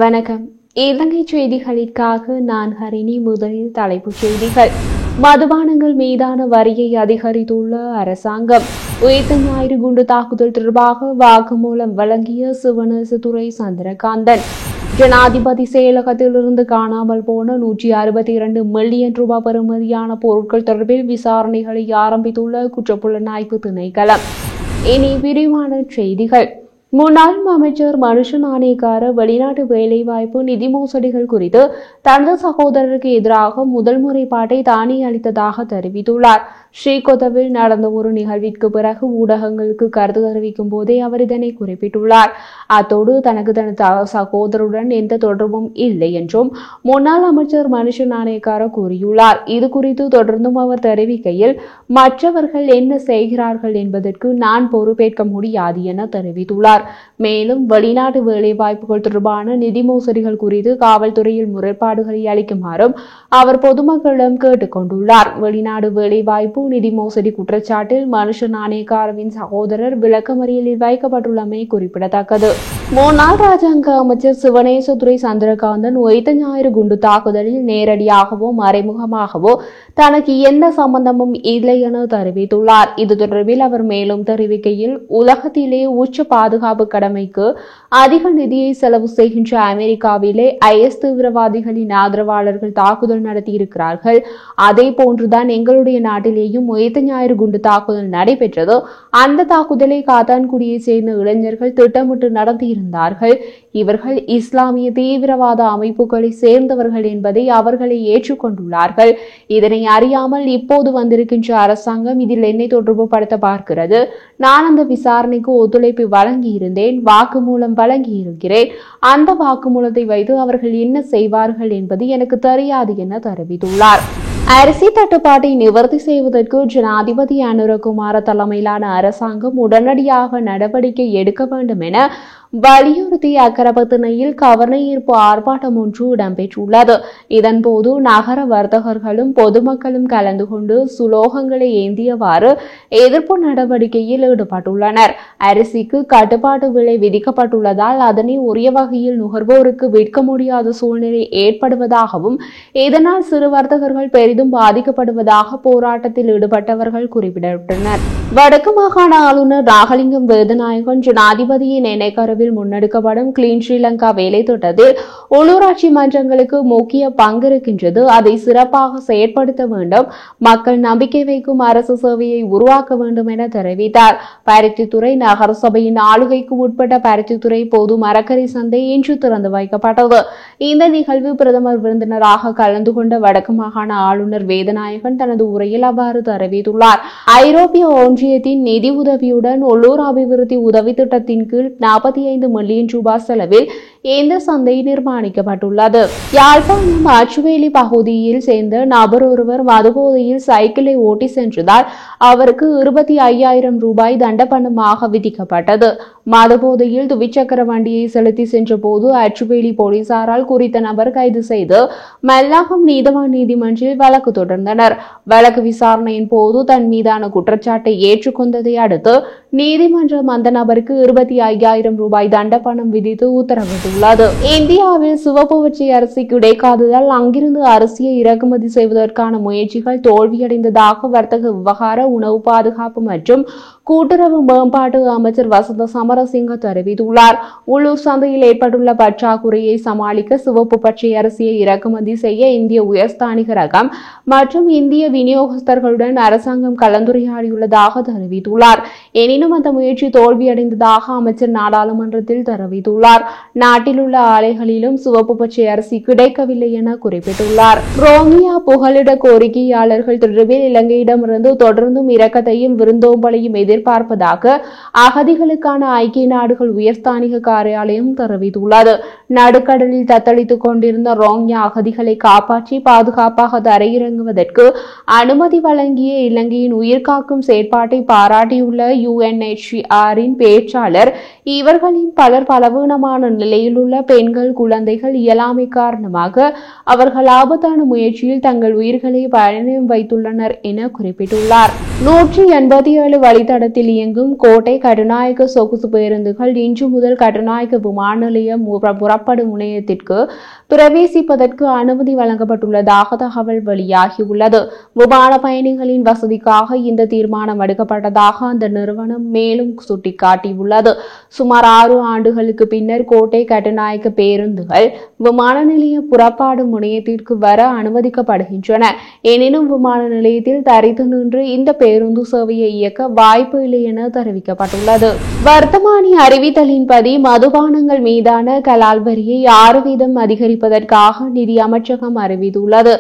வணக்கம். இலங்கை செய்திகளுக்காக நான் ஹரிணி. முதலில் தலைப்புச் செய்திகள். மதுபானங்கள் மீதான வரியை அதிகரித்துள்ள அரசாங்கம். உயிர்த்த ஞாயிறு குண்டு தாக்குதல் தொடர்பாக வாக்குமூலம் வழங்கிய சிவனேசதுரை சந்திரகாந்தன். ஜனாதிபதி செயலகத்திலிருந்து காணாமல் போன 162 மில்லியன் ரூபாய் பெறுமதியான பொருட்கள் தொடர்பில் விசாரணைகளை ஆரம்பித்துள்ள குற்றப்புலனாய்வு திணைக்களம். இனி விரிவான செய்திகள். முன்னாள் அமைச்சர் மனுஷ நாணயக்கார வெளிநாட்டு வேலைவாய்ப்பு நிதி மோசடிகள் குறித்து தனது சகோதரருக்கு எதிராக முதல் முறைப்பாட்டை தானே அளித்ததாக தெரிவித்துள்ளார். ஸ்ரீகொத்தவில் நடந்த ஒரு நிகழ்விற்கு பிறகு ஊடகங்களுக்கு கருத்து தெரிவிக்கும் போதே அவர் இதனை குறிப்பிட்டுள்ளார். அத்தோடு தனக்கு தனது சகோதரருடன் எந்த தொடர்பும் இல்லை என்றும் முன்னாள் அமைச்சர் மனுஷ நாணயக்கார கூறியுள்ளார். இது குறித்து தொடர்ந்தும் அவர் தெரிவிக்கையில், மற்றவர்கள் என்ன செய்கிறார்கள் என்பதற்கு நான் பொறுப்பேற்க முடியாது என தெரிவித்துள்ளார். மேலும் வெளிநாட்டு வேலைவாய்ப்புகள் தொடர்பான நிதி மோசடிகள் குறித்து காவல்துறையில் முறைப்பாடுகளை அளிக்குமாறும் அவர் பொதுமக்களிடம் கேட்டுக் கொண்டுள்ளார். வெளிநாடு வேலைவாய்ப்பு நிதி மோசடி குற்றச்சாட்டில் மனுஷ நாணயக்காரவின் சகோதரர் விளக்கமறியலில் வைக்கப்பட்டுள்ளமை குறிப்பிடத்தக்கது. முன்னாள் ராஜாங்க அமைச்சர் சிவனேசதுரை சந்திரகாந்தன் உயிர்த்த ஞாயிறு குண்டு தாக்குதலில் நேரடியாகவோ மறைமுகமாகவோ தனக்கு எந்த சம்பந்தமும் இல்லை என தெரிவித்துள்ளார். இது தொடர்பில் அவர் மேலும் தெரிவிக்கையில், உலகத்திலே உச்ச பாதுகாப்பு கடமைக்கு அதிக நிதியை செலவு செய்கின்ற அமெரிக்காவிலே IS தீவிரவாதிகளின் ஆதரவாளர்கள் தாக்குதல் நடத்தியிருக்கிறார்கள். அதே போன்றுதான் எங்களுடைய நாட்டிலேயும் உயிர்த்த ஞாயிறு குண்டு தாக்குதல் நடைபெற்றது. அந்த தாக்குதலை காத்தான்குடியை சேர்ந்த இளைஞர்கள் திட்டமிட்டு நடத்தியிருந்தார்கள். இவர்கள் இஸ்லாமிய தீவிரவாத அமைப்புகளை சேர்ந்தவர்கள் என்பதை அவர்களை ஏற்றுக்கொண்டுள்ளார்கள். இதனை அறியாமல் இப்போது வந்திருக்கின்ற அரசாங்கம் இதில் என்னை தொடர்பு படுத்த பார்க்கிறது. நான் அந்த விசாரணைக்கு ஒத்துழைப்பு வழங்கியிருந்தேன், வாக்குமூலம் வழங்கியிருக்கிறேன். அந்த வாக்குமூலத்தை வைத்து அவர்கள் என்ன செய்வார்கள் என்பது எனக்கு தெரியாது என தெரிவித்துள்ளார். அரிசி தட்டுப்பாட்டை நிவர்த்தி செய்வதற்கு ஜனாதிபதி அனுரகுமார தலைமையிலான அரசாங்கம் உடனடியாக நடவடிக்கை எடுக்க வேண்டும் என வலியுறுத்தி அக்கரப்பத்தினையில் கவனஈர்ப்பு ஆர்ப்பாட்டம் ஒன்று இடம்பெற்றுள்ளது. இதன்போது நகர வர்த்தகர்களும் பொதுமக்களும் கலந்து கொண்டு சுலோகங்களை ஏந்தியவாறு எதிர்ப்பு நடவடிக்கையில் ஈடுபட்டுள்ளனர். அரிசிக்கு கட்டுப்பாட்டு விலை விதிக்கப்பட்டுள்ளதால் அதனை உரிய வகையில் நுகர்வோருக்கு விற்க முடியாத சூழ்நிலை ஏற்படுவதாகவும் இதனால் சிறு வர்த்தகர்கள் பெரிதும் பாதிக்கப்படுவதாக போராட்டத்தில் ஈடுபட்டவர்கள் குறிப்பிட்டுள்ளனர். வடக்கு மாகாண ஆளுநர் ராகலிங்கம் வேதநாயகன் ஜனாதிபதியின் இணைக்கருவில் முன்னெடுக்கப்படும் கிளீன் ஸ்ரீலங்கா வேலை திட்டத்தில் உள்ளூராட்சி மன்றங்களுக்கு முக்கிய பங்கு இருக்கின்றது. அதை சிறப்பாக செயற்படுத்த வேண்டும். மக்கள் நம்பிக்கை வைக்கும் அரசு சேவையை உருவாக்க வேண்டும் என தெரிவித்தார். பருத்தித்துறை நகர சபையின் ஆளுகைக்கு உட்பட்ட பருத்தித்துறை பொது மரக்கறி சந்தை இன்று திறந்து வைக்கப்பட்டது. இந்த நிகழ்வு பிரதமர் விருந்தினராக கலந்து கொண்ட வடக்கு மாகாண ஆளுநர் வேதநாயகன் தனது உரையில் அவ்வாறு தெரிவித்துள்ளார். ஐரோப்பிய ஒன்றியத்தின் நிதி உதவியுடன் உள்ளூர் அபிவிருத்தி உதவி திட்டத்தின் கீழ் 45 மில்லியன் ரூபாய் செலவில் இந்த சந்தை நிர்மாணிக்கப்பட்டுள்ளது. யாழ்ப்பாணம் அச்சுவேலி பகுதியில் சேர்ந்த நபர் ஒருவர் மதுபோதையில் சைக்கிளை ஓட்டி சென்றதால் அவருக்கு 25,000 ரூபாய் தண்டப்பணமாக விதிக்கப்பட்டது. மதுபோதையில் துவிச்சக்கர வண்டியை செலுத்தி சென்ற போது அச்சுவேலி போலீசாரால் குறித்த நபர் கைது செய்து மல்லாகம் நீதவான் நீதிமன்றில் வழக்கு தொடர்ந்தனர். வழக்கு விசாரணையின் போது தன் மீதான குற்றச்சாட்டை ஏற்றுக்கொண்டதை அடுத்து நீதிமன்றம் அந்த நபருக்கு 25,000 ரூபாய் தண்டப்பணம் விதித்து உத்தரவிட்டுள்ளது. இந்தியாவில் சிவப்பு பச்சை அரிசி கிடைக்காததால் அங்கிருந்து அரிசியை இறக்குமதி செய்வதற்கான முயற்சிகள் தோல்வியடைந்ததாக வர்த்தக விவகார, உணவு பாதுகாப்பு மற்றும் கூட்டுறவு மேம்பாட்டு அமைச்சர் வசந்த சமரசிங்க தெரிவித்துள்ளார். உள்ளூர் சந்தையில் ஏற்பட்டுள்ள பற்றாக்குறையை சமாளிக்க சிவப்பு பச்சை அரிசியை இறக்குமதி செய்ய இந்திய உயர்ஸ்தானிக ரகம் மற்றும் இந்திய விநியோகஸ்தர்களுடன் அரசாங்கம் கலந்துரையாடியுள்ளதாக தெரிவித்துள்ளார். எனினும் அந்த முயற்சி தோல்வியடைந்ததாக அமைச்சர் நாடாளுமன்றத்தில் தெரிவித்துள்ளார். நாட்டில் உள்ள ஆலைகளிலும் சிவப்பு பச்சை அரிசி கிடைக்கவில்லை என குறிப்பிட்டுள்ளார். ரோஹிங்கியா புகலிட கோரிக்கையாளர்கள் தொடர்பில் இலங்கையிடமிருந்து தொடர்ந்தும் இரக்கத்தையும் விருந்தோம்பலையும் எதிர்பார்ப்பதாக அகதிகளுக்கான ஐக்கிய நாடுகள் உயர்ஸ்தானிக காரியாலயம் தெரிவித்துள்ளது. நடுக்கடலில் தத்தளித்துக் கொண்டிருந்த ரோஹிங்கியா அகதிகளை காப்பாற்றி பாதுகாப்பாக தரையிறங்குவதற்கு அனுமதி வழங்கிய இலங்கையின் உயிர்காக்கும் செயற்பாட்டை பாராட்டியுள்ள UNHCR-இன் பேச்சாளர், இவர்களின் பலர் பலவீனமான நிலையில் உள்ள பெண்கள், குழந்தைகள் இயலாமை காரணமாக அவர்கள் ஆபத்தான முயற்சியில் தங்கள் உயிர்களை பணயம் வைத்துள்ளனர் என குறிப்பிட்டுள்ளார். 187 வழித்தடத்தில் இயங்கும் கோட்டை கட்டுநாயக்க சொகுசு பேருந்துகள் இன்று முதல் கட்டுநாயக்க விமான நிலையம் புறப்படும் முனையத்திற்கு பிரவேசிப்பதற்கு அனுமதி வழங்கப்பட்டுள்ளதாக தகவல் வெளியாகியுள்ளது. விமான பயணிகளின் வசதிக்காக இந்த தீர்மானம் எடுக்கப்பட்டதாக அந்த நிறுவனம் மேலும் சுட்டிக்காட்டியுள்ளது. சுமார் 6 ஆண்டுகளுக்கு பின்னர் கோட்டை கட்டுநாயக்க பேருந்துகள் விமான நிலைய புறப்பாடு முனையத்திற்கு வர அனுமதிக்கப்படுகின்றன. எனினும் விமான நிலையத்தில் தரித்து நின்று இந்த பேருந்து சேவையை இயக்க வாய்ப்பு இல்லை என தெரிவிக்கப்பட்டுள்ளது. வர்த்தமானி அறிவித்தலின்படி மதுபானங்கள் மீதான கலால் வரியை 6% அதிகரிப்பதற்காக நிதி அமைச்சகம் அறிவித்துள்ளது.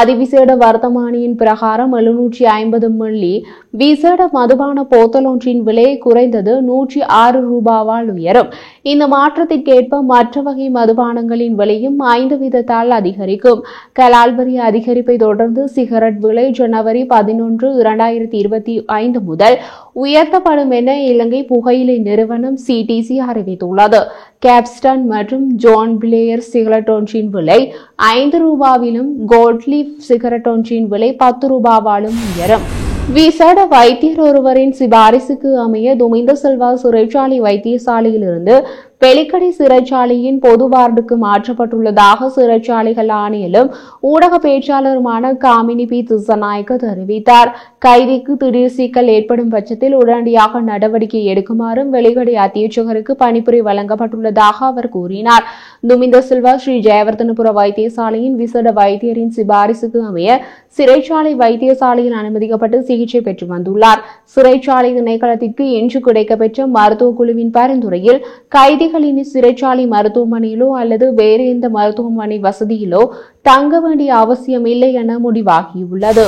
அதிவிசேட வர்த்தமானியின் பிரகாரம் 750 மில்லி விசேட மதுபான போத்தல் ஒன்றின் விலை குறைந்தது 106 ரூபாவால் உயரும். இந்த மாற்றத்திற்கேற்ப மற்ற வகை மதுபானங்களின் விலையும் 5 வீதத்தால் அதிகரிக்கும். கலால் வரி அதிகரிப்பை தொடர்ந்து சிகரெட் விலை ஜனவரி 11, 2025 முதல் உயர்த்தப்படும் என இலங்கை புகையிலை நிறுவனம் CTC அறிவித்துள்ளது. கேப்ஸ்டன் மற்றும் ஜான் பிளேயர் சிகரெட் ஒன்றின் விலை 5 ரூபாவிலும் கோல்ட்லீஃப் சிகரெட் ஒன்றின் விலை 10 ரூபாவாலும் உயரும். விசேட வைத்தியர் ஒருவரின் சிபாரிசுக்கு அமைய துமிந்த செல்வா சிறைச்சாலை வைத்தியசாலையிலிருந்து வெலிக்கடை சிறைச்சாலையின் பொது வார்டுக்கு மாற்றப்பட்டுள்ளதாக சிறைச்சாலைகள் ஆணையரும் ஊடக பேச்சாளருமான காமினி பி திசநாயக்க தெரிவித்தார். கைதிக்கு திடீர் சிக்கல் ஏற்படும் பட்சத்தில் உடனடியாக நடவடிக்கை எடுக்குமாறும் வெலிக்கடை அத்தியட்சகருக்கு பணிப்புரை வழங்கப்பட்டுள்ளதாக அவர் கூறினார். துமிந்த செல்வா ஸ்ரீ ஜெயவர்தனபுர வைத்தியசாலையின் விசேட வைத்தியரின் சிபாரிசுக்கு அமைய சிறைச்சாலை வைத்தியசாலையில் அனுமதிக்கப்பட்டு சிகிச்சை பெற்று வந்துள்ளார். சிறைச்சாலை திணைக்களத்திற்கு இன்று கிடைக்கப்பெற்ற மருத்துவ குழுவின் பரிந்துரையில் கைதிகளின் சிறைச்சாலை மருத்துவமனையிலோ அல்லது வேறு எந்த மருத்துவமனை வசதியிலோ தங்க வேண்டிய அவசியம் இல்லை என முடிவாகியுள்ளது.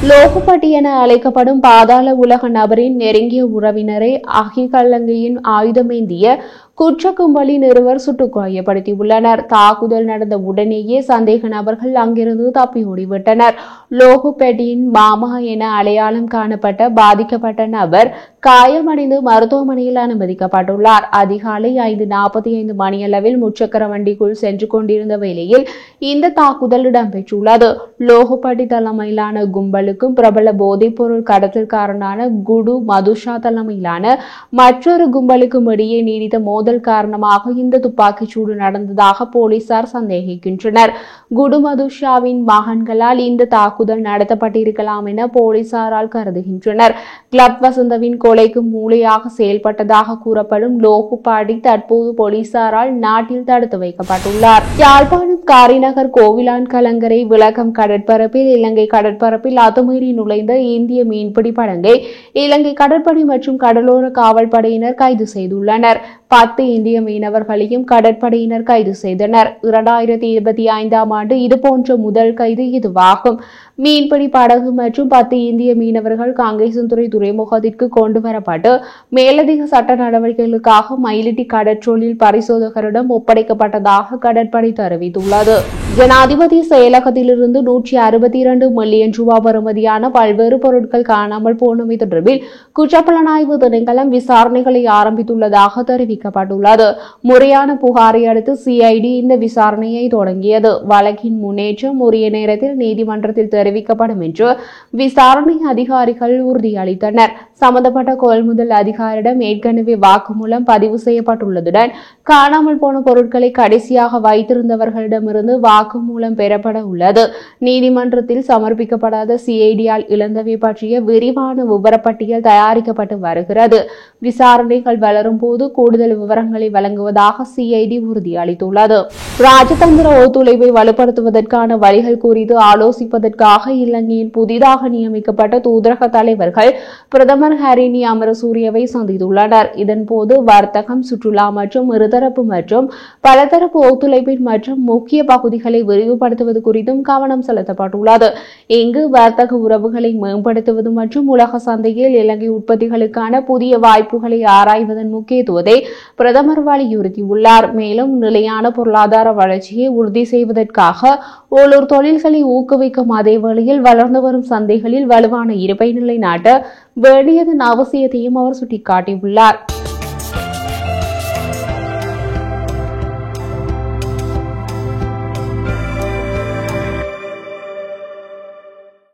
லோகுபட்டி என அழைக்கப்படும் பாதாள உலக நபரின் நெருங்கிய உறவினரை அகிகலங்கையின் ஆயுதமேந்திய குற்ற கும்பலின் இருவர் சுட்டுக் காயப்படுத்தியுள்ளனர். தாக்குதல் நடந்த உடனேயே சந்தேக நபர்கள் அங்கிருந்து தப்பி ஓடிவிட்டனர். லோகுபேட்டியின் மாமா என அடையாளம் காணப்பட்ட பாதிக்கப்பட்ட நபர் காயமடைந்து மருத்துவமனையில் அனுமதிக்கப்பட்டுள்ளார். அதிகாலை 5:45 மணியளவில் முச்சக்கர வண்டிக்குள் சென்று கொண்டிருந்த வேளையில் இந்த தாக்குதல் இடம்பெற்றுள்ளது. லோகுபட்டி தலைமையிலான கும்பலுக்கும் பிரபல போதைப்பொருள் கடத்தல்காரனான குடு மதுஷா தலைமையிலான மற்றொரு கும்பலுக்கும் இடையே நீடித்த மோதல் காரணமாக இந்த துப்பாக்கிச் சூடு நடந்ததாக போலீசார் சந்தேகிக்கின்றனர். குடு மதுஷாவின் மகன்களால் இந்த தாக்குதல் நடத்தப்பட்டிருக்கலாம் என போலீசாரால் கருதுகின்றனர். கிளப் வசந்தவின் கொலைக்கு மூளையாக செயல்பட்டதாக கூறப்படும் லோகுபாடி தற்போது போலீசாரால் நாட்டில் தடுத்து வைக்கப்பட்டுள்ளார். யாழ்ப்பாணம் காரிநகர் கோவிலான் கலங்கரை விளக்கம் கடற்பரப்பில் இலங்கை கடற்பரப்பில் அத்துமீறி நுழைந்த இந்திய மீன்பிடி படகை இலங்கை கடற்படை மற்றும் கடலோர காவல் படையினர் கைது செய்துள்ளனர். 10 இந்திய மீனவர்களையும் கடற்படையினர் கைது செய்தனர். 2025ஆம் ஆண்டு இதுபோன்ற முதல் கைது இதுவாகும். மீன்பிடி படகு மற்றும் 10 இந்திய மீனவர்கள் காங்கேசன்துறை துறைமுகத்திற்கு கொண்டு வரப்பட்டு மேலதிக சட்ட நடவடிக்கைகளுக்காக மயிலிட்டி கடற்றொழில் பரிசோதகரிடம் ஒப்படைக்கப்பட்டதாக கடற்படை தெரிவித்துள்ளது. ஜனாதிபதி செயலகத்திலிருந்து 162 மில்லியன் ரூபாய் பெறுமதியான பல்வேறு பொருட்கள் காணாமல் போனமை தொடர்பில் குற்றப்புலனாய்வு திணைக்களம் விசாரணைகளை ஆரம்பித்துள்ளதாக தெரிவிக்கப்பட்டுள்ளது. முறையான புகாரை அடுத்து CID இந்த விசாரணையை தொடங்கியது. வழக்கின் முன்னேற்றம் உரிய நேரத்தில் நீதிமன்றத்தில் தெரிவிக்கப்படும் என்று விசாரணை அதிகாரிகள் உறுதியளித்தனர். சம்பந்தப்பட்ட கொள்முதல் அதிகாரியிடம் ஏற்கனவே வாக்குமூலம் பதிவு செய்யப்பட்டுள்ளதுடன் காணாமல் போன பொருட்களை கடைசியாக வைத்திருந்தவர்களிடமிருந்து வாக்குமூலம் பெறப்பட உள்ளது. நீதிமன்றத்தில் சமர்ப்பிக்கப்படாத CID-யால் இழந்தவை பற்றிய விரிவான விவரப்பட்டியல் தயாரிக்கப்பட்டு வருகிறது. விசாரணைகள் வளரும் போது கூடுதல் விவரங்களை வழங்குவதாக CID உறுதியளித்துள்ளது. ராஜதந்திர ஒத்துழைப்பை வலுப்படுத்துவதற்கான வழிகள் குறித்து ஆலோசிப்பதற்காக இலங்கையின் புதிதாக நியமிக்கப்பட்ட தூதரக தலைவர்கள் பிரதமர் ஹரினி அமரசூரியவை சந்தித்துள்ளனர். இதன்போது வர்த்தகம், சுற்றுலா மற்றும் இருதரப்பு மற்றும் பலதரப்பு ஒத்துழைப்பின் மற்றும் முக்கிய பகுதிகளை விரிவுபடுத்துவது குறித்தும் கவனம் செலுத்தப்பட்டுள்ளது. இங்கு வர்த்தக உறவுகளை மேம்படுத்துவது மற்றும் உலக சந்தையில் இலங்கை உற்பத்திகளுக்கான புதிய வாய்ப்பு வாய்ப்புகளை ஆராய்வதன் முக்கியத்துவத்தை பிரதமர் வலியுறுத்தியுள்ளார். மேலும் நிலையான பொருளாதார வளர்ச்சியை உறுதி செய்வதற்காக உள்ளூர் தொழில்களை ஊக்குவிக்கும் அதே வேளையில் வளர்ந்து வரும் சந்தைகளில் வலுவான இருப்பை நிலைநாட்ட வேண்டியதன் அவசியத்தையும் அவர் சுட்டிக்காட்டியுள்ளார்.